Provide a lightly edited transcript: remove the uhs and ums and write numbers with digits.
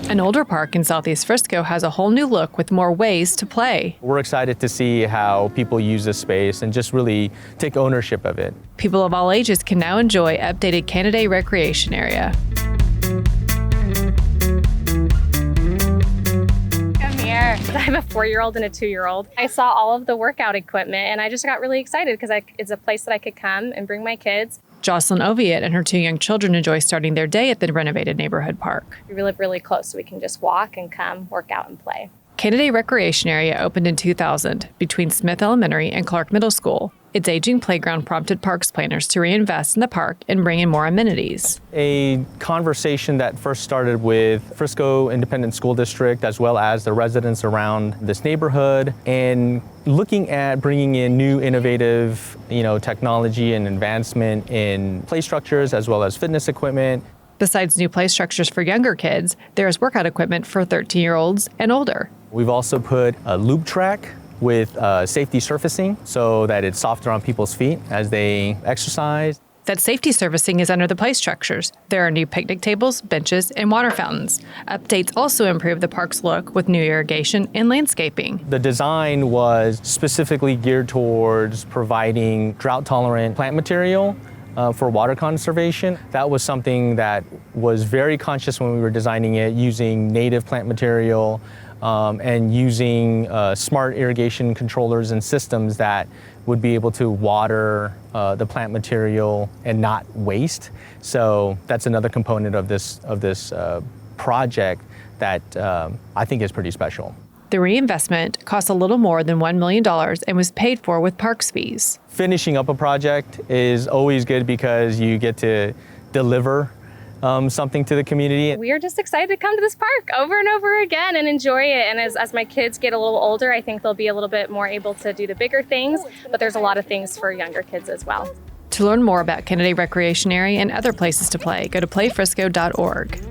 An older park in Southeast Frisco has a whole new look with more ways to play. We're excited to see how people use this space and just really take ownership of it. People of all ages can now enjoy updated Canada Recreation Area. Come here. I have a 4-year-old and a 2-year-old. I saw all of the workout equipment and I just got really excited because it's a place that I could come and bring my kids. Jocelyn Oviatt and her 2 young children enjoy starting their day at the renovated neighborhood park. We live really close, so we can just walk and come, work out and play. Canada Recreation Area opened in 2000 between Smith Elementary and Clark Middle School. Its aging playground prompted parks planners to reinvest in the park and bring in more amenities. A conversation that first started with Frisco Independent School District as well as the residents around this neighborhood, and looking at bringing in new innovative, technology and advancement in play structures as well as fitness equipment. Besides new play structures for younger kids, there is workout equipment for 13-year-olds and older. We've also put a loop track with safety surfacing so that it's softer on people's feet as they exercise. That safety surfacing is under the play structures. There are new picnic tables, benches, and water fountains. Updates also improve the park's look with new irrigation and landscaping. The design was specifically geared towards providing drought-tolerant plant material for water conservation. That was something that was very conscious when we were designing it, using native plant material and using smart irrigation controllers and systems that would be able to water the plant material and not waste. So that's another component of this project that I think is pretty special. The reinvestment cost a little more than $1 million and was paid for with parks fees. Finishing up a project is always good because you get to deliver something to the community. We are just excited to come to this park over and over again and enjoy it. And as my kids get a little older, I think they'll be a little bit more able to do the bigger things, but there's a lot of things for younger kids as well. To learn more about Canada Recreation Area and other places to play, go to playfrisco.org.